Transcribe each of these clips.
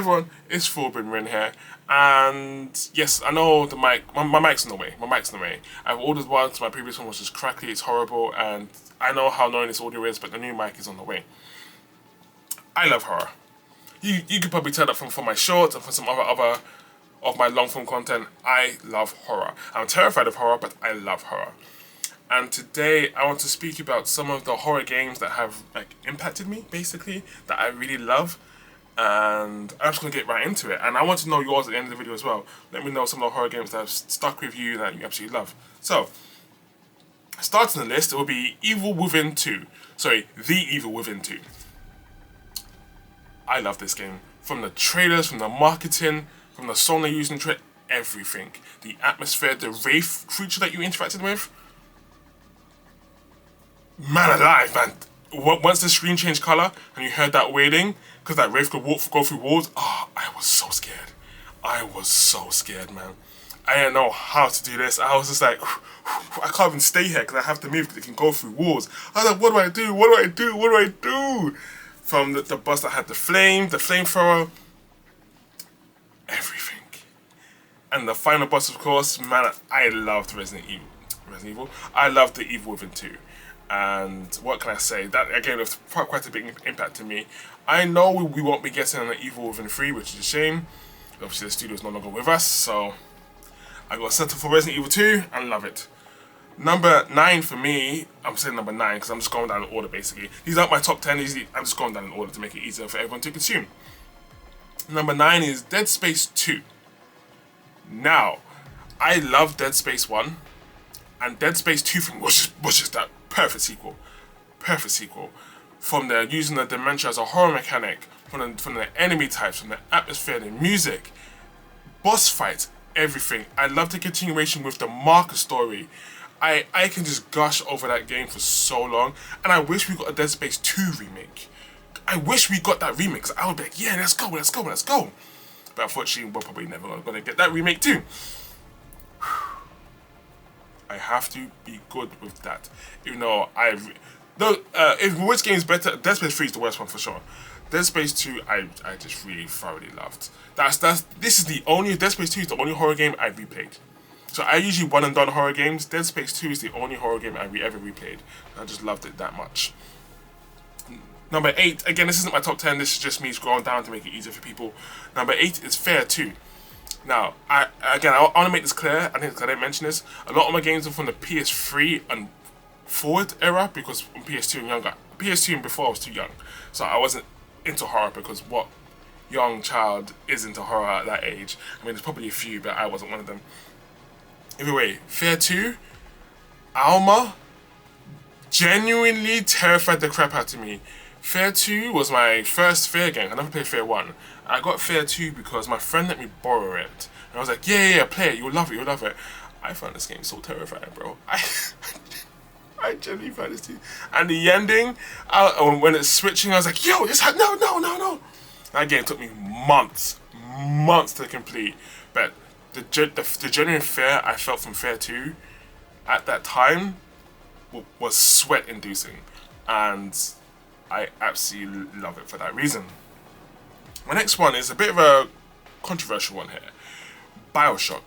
everyone, it's Forbin Rin here, and yes, I know the mic, my mic's in the way, I've ordered one, so my previous one was just crackly, it's horrible, and I know how annoying this audio is, but the new mic is on the way. I love horror. You could probably tell that from my shorts and from some other of my long form content. I love horror. I'm terrified of horror, but I love horror. And today I want to speak about some of the horror games that have impacted me, basically, that I really love. And I'm just going to get right into it. And I want to know yours at the end of the video as well. Let me know some of the horror games that have stuck with you that you absolutely love. So, starting the list, it will be Evil Within 2. Sorry, The Evil Within 2. I love this game. From the trailers, from the marketing, from the song they used in the trailer, everything. The atmosphere, the wraith creature that you interacted with. Man alive, man. Once the screen changed colour and you heard that wailing, because that wraith could go through walls, I was so scared. I was so scared, man. I didn't know how to do this. I was just like, I can't even stay here because I have to move because it can go through walls. I was like, what do I do? What do I do? What do I do? From the boss that had the flamethrower, everything. And the final boss, of course, man, I loved Resident Evil. I loved The Evil Within 2. And what can I say? That again was quite a big impact to me. I know we won't be getting an Evil Within 3, which is a shame. Obviously the studio is no longer with us, so I got settled for Resident Evil 2 and love it. Number 9 for me, I'm saying number 9 because I'm just going down in order basically. These aren't my top 10, I'm just going down in order to make it easier for everyone to consume. Number 9 is Dead Space 2. Now, I love Dead Space 1, and Dead Space 2 was just that perfect sequel. From the using the dementia as a horror mechanic, from the enemy types, from the atmosphere, the music, boss fights, everything. I love the continuation with the Marker story. I can just gush over that game for so long, and I wish we got a Dead Space 2 remake. I wish we got that remake, because I would be like, yeah, let's go. But unfortunately, we're probably never going to get that remake too. I have to be good with that. Even though if which game is better, Dead Space 3 is the worst one for sure. Dead Space 2, I just really thoroughly loved. This is the only, Dead Space 2 is the only horror game I've replayed. So I usually one and done horror games. Dead Space 2 is the only horror game I've ever replayed. I just loved it that much. Number 8, again, this isn't my top 10, this is just me scrolling down to make it easier for people. Number 8 is Fear 2. Now, I want to make this clear, I didn't mention this, a lot of my games are from the PS3 and forward era, because on PS2 and younger, PS2 and before I was too young, so I wasn't into horror, because what young child is into horror at that age? I mean, there's probably a few, but I wasn't one of them. Either way, Fear 2, Alma, genuinely terrified the crap out of me. Fear 2 was my first Fear game. I never played Fear 1. I got Fear 2 because my friend let me borrow it. And I was like, yeah, play it, you'll love it. I found this game so terrifying, bro. I genuinely found this too. And the ending, when it's switching, I was like, yo, no. That game took me months to complete. But the genuine fear I felt from Fear 2 at that time was sweat-inducing. And I absolutely love it for that reason. My next one is a bit of a controversial one here. BioShock.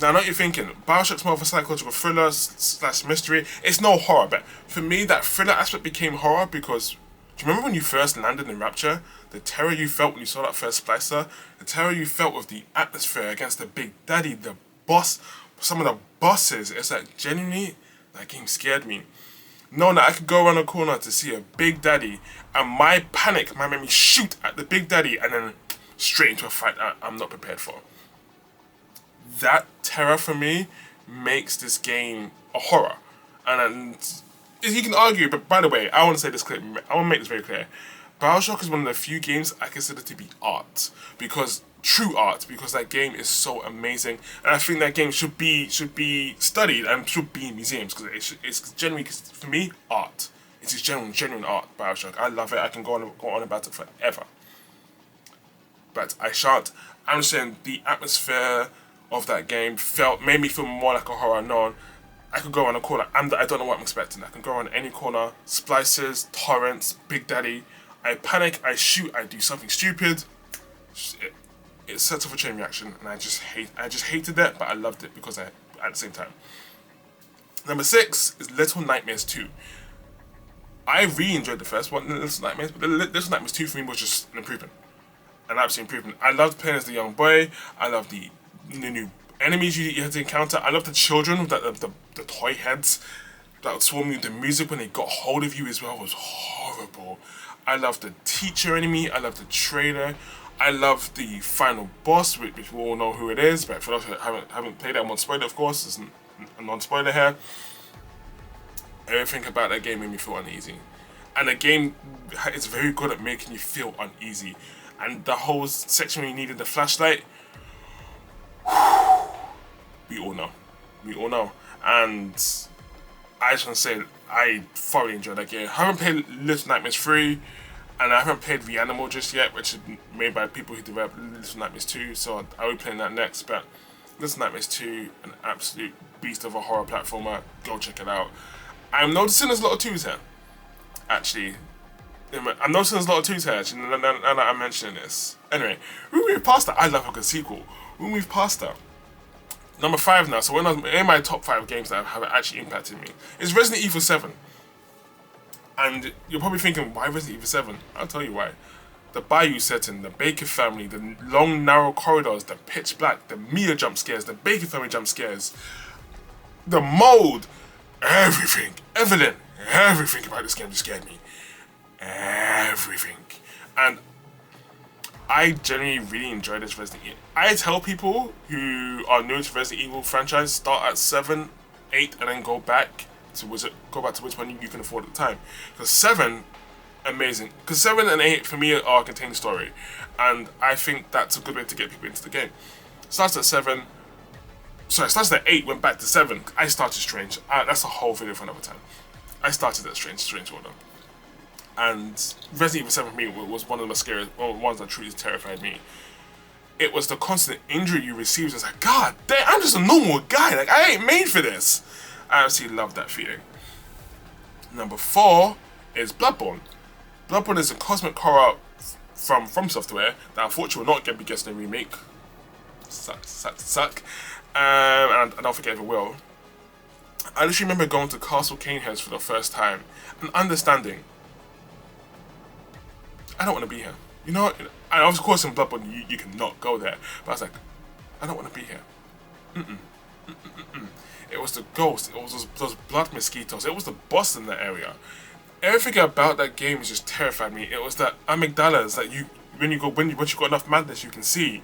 Now I know what you're thinking, BioShock's more of a psychological thriller / mystery. It's no horror, but for me that thriller aspect became horror because, do you remember when you first landed in Rapture? The terror you felt when you saw that first splicer? The terror you felt with the atmosphere against the Big Daddy, the boss, some of the bosses. It's like, genuinely, that game scared me. Knowing that I could go around a corner to see a Big Daddy, and my panic might make me shoot at the Big Daddy and then straight into a fight I'm not prepared for. That terror for me makes this game a horror. And you can argue, but by the way, I want to say this clear. I want to make this very clear. BioShock is one of the few games I consider to be art, true art, because that game is so amazing, and I think that game should be studied and should be in museums because it's genuinely, for me, art. It is genuine art. BioShock, I love it. I can go on about it forever, but I shan't. I'm saying the atmosphere of that game made me feel more like a horror. No, I could go around a corner. I don't know what I'm expecting. I can go around any corner. Splices, torrents, Big Daddy. I panic. I shoot. I do something stupid. It sets off a chain reaction, and I just hated that, but I loved it because at the same time. Number 6 is Little Nightmares 2. I really enjoyed the first one, Little Nightmares, but Little Nightmares 2 for me was just an improvement. An absolute improvement. I loved playing as the young boy. I loved the new enemies you had to encounter. I loved the children with the toy heads that would swarm you. The music when they got hold of you as well was horrible. I loved the teacher enemy. I loved the trainer. I loved the final boss, which we all know who it is, but for those who haven't played it, I won't spoil it, of course. It's a non-spoiler here. Everything about that game made me feel uneasy. And the game is very good at making you feel uneasy. And the whole section where you needed the flashlight, we all know. We all know. And I just want to say, I thoroughly enjoyed that game. I haven't played Little Nightmares 3, and I haven't played Reanimal just yet, which is made by people who developed Little Nightmares 2, so I will be playing that next. But Little Nightmares 2, an absolute beast of a horror platformer. Go check it out. I'm noticing there's a lot of 2s here, actually. I'm noticing there's a lot of 2s here, actually, now that I'm mentioning this. Anyway, we move past that. I love a good sequel. We move past that. Number 5 now, so in my top 5 games that have actually impacted me, is Resident Evil 7. And you're probably thinking, why Resident Evil 7? I'll tell you why. The Bayou setting, the Baker family, the long narrow corridors, the pitch black, the Mia jump scares, the Baker family jump scares, the mold, everything, Evelyn, everything about this game just scared me. Everything. And I genuinely really enjoyed this Resident Evil. I tell people who are new to Resident Evil franchise, start at 7, 8, and then go back to which one you can afford at the time. Because 7, amazing. Because 7 and 8 for me are a contained story, and I think that's a good way to get people into the game. Starts at 7. Sorry, started at 8, went back to 7. I started strange. That's a whole video for another time. I started at strange order. And Resident Evil 7 for me was one of the most scary ones that truly terrified me. It was the constant injury you received. It's like, God damn, I'm just a normal guy. Like, I ain't made for this. I absolutely love that feeling. Number 4 is Bloodborne. Bloodborne is a cosmic horror from Software that unfortunately will not be getting a remake. Suck. And I don't think it ever will. I just remember going to Castle Cainheads for the first time and understanding, I don't want to be here. You know what? And of course in Bloodborne you cannot go there. But I was like, I don't want to be here. It was the ghost. It was those blood mosquitoes. It was the boss in that area. Everything about that game just terrified me. It was the amygdalas that once you got enough madness you can see.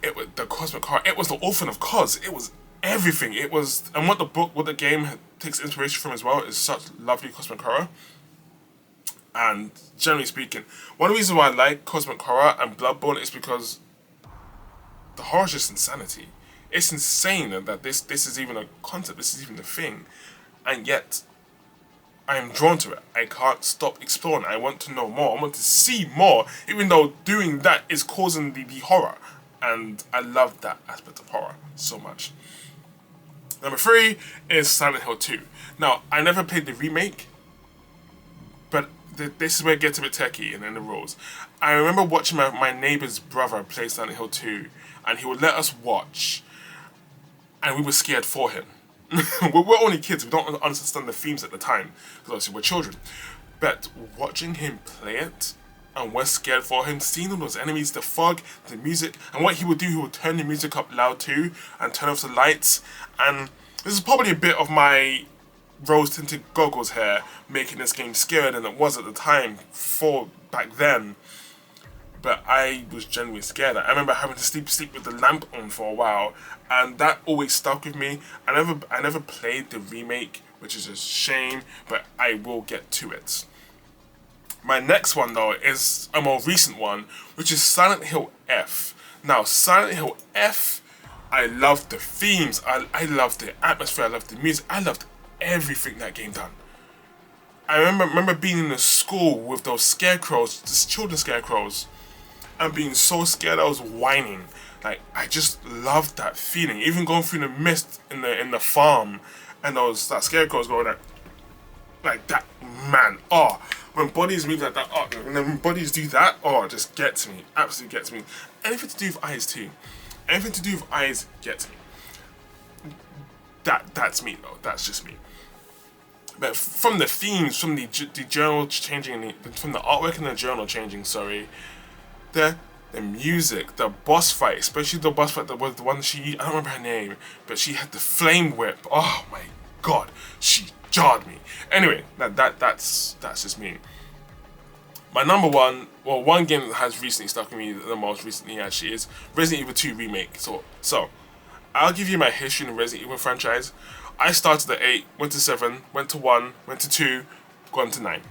It was the cosmic horror. It was the Orphan of Cos. It was everything. It was, and what the game takes inspiration from as well is such lovely cosmic horror. And generally speaking, one of the reasons why I like cosmic horror and Bloodborne is because the horror is just insanity. It's insane that this is even a concept, this is even a thing, and yet I am drawn to it. I can't stop exploring. I want to know more. I want to see more, even though doing that is causing the horror. And I love that aspect of horror so much. Number 3 is Silent Hill 2. Now, I never played the remake, but this is where it gets a bit techie and then the rules. I remember watching my neighbor's brother play Silent Hill 2, and he would let us watch, and we were scared for him. We're only kids, we don't understand the themes at the time, because obviously we're children. But watching him play it, and we're scared for him, seeing all those enemies, the fog, the music, and what he would do, he would turn the music up loud too, and turn off the lights, and this is probably a bit of my rose-tinted goggles here, making this game scarier than it was at the time for back then. But I was genuinely scared. I remember having to sleep with the lamp on for a while, and that always stuck with me. I never played the remake, which is a shame, but I will get to it. My next one though is a more recent one, which is Silent Hill F. Now, Silent Hill F, I loved the themes, I loved the atmosphere, I loved the music, I loved everything that game done. I remember being in the school with those scarecrows, these children scarecrows, and being so scared I was whining. Like, I just loved that feeling. Even going through the mist in the farm, and that scarecrows going like that, man. Oh, when bodies move like that, oh, and then when bodies do that, oh, it just gets me, absolutely gets me. Anything to do with eyes too, anything to do with eyes gets me. That's me though, that's just me. But from the themes, from the journal changing, from the artwork in the journal changing, sorry, the music, the boss fight, especially the boss fight that was the one I don't remember her name, but she had the flame whip. Oh my god, she jarred me. Anyway, that's just me. My number one, well, one game that has recently stuck with me the most recently actually is Resident Evil 2 Remake. So I'll give you my history in the Resident Evil franchise. I started at 8, went to 7, went to 1, went to 2, gone to 9.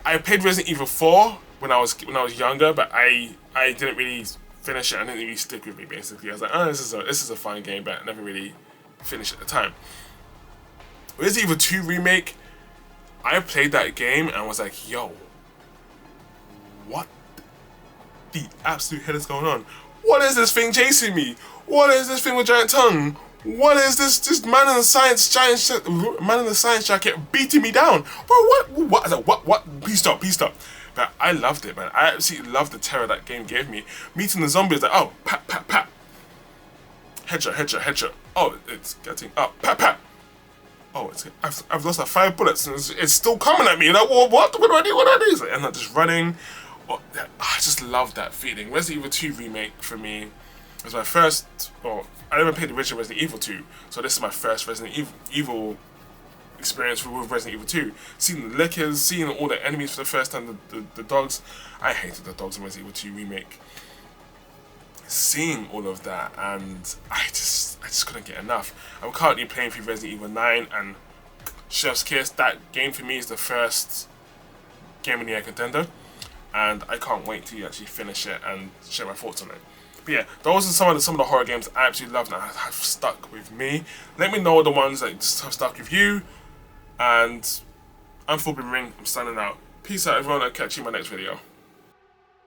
I played Resident Evil 4 when I was younger, but I didn't really finish it. I didn't really stick with me basically. I was like, oh, this is a fun game, but I never really finished at the time. Resident Evil 2 Remake, I played that game and was like, yo, what the absolute hell is going on? What is this thing chasing me? What is this thing with giant tongue? What is this man in the science jacket beating me down? Bro, what? Please stop. But I loved it, man. I absolutely loved the terror that game gave me. Meeting the zombies, like, oh, pat. Headshot. Oh, it's getting up. Pat. Oh, I've lost like 5 bullets and it's still coming at me. Like, what do I do? And I'm just running. Oh, I just love that feeling. Resident Evil 2 Remake for me was my first. Well, I never played the original Resident Evil 2, so this is my first Resident Evil experience with Resident Evil 2. Seeing the lickers, seeing all the enemies for the first time, the dogs. I hated the dogs in Resident Evil 2 Remake. Seeing all of that, and I just couldn't get enough. I'm currently playing through Resident Evil 9, and chef's kiss, that game for me is the first game in the year contender, and I can't wait to actually finish it and share my thoughts on it. But yeah, those are some of the horror games I absolutely love and have stuck with me. Let me know the ones that just have stuck with you, and I'm Fullbeam Ring. I'm signing out. Peace out, everyone. I'll catch you in my next video.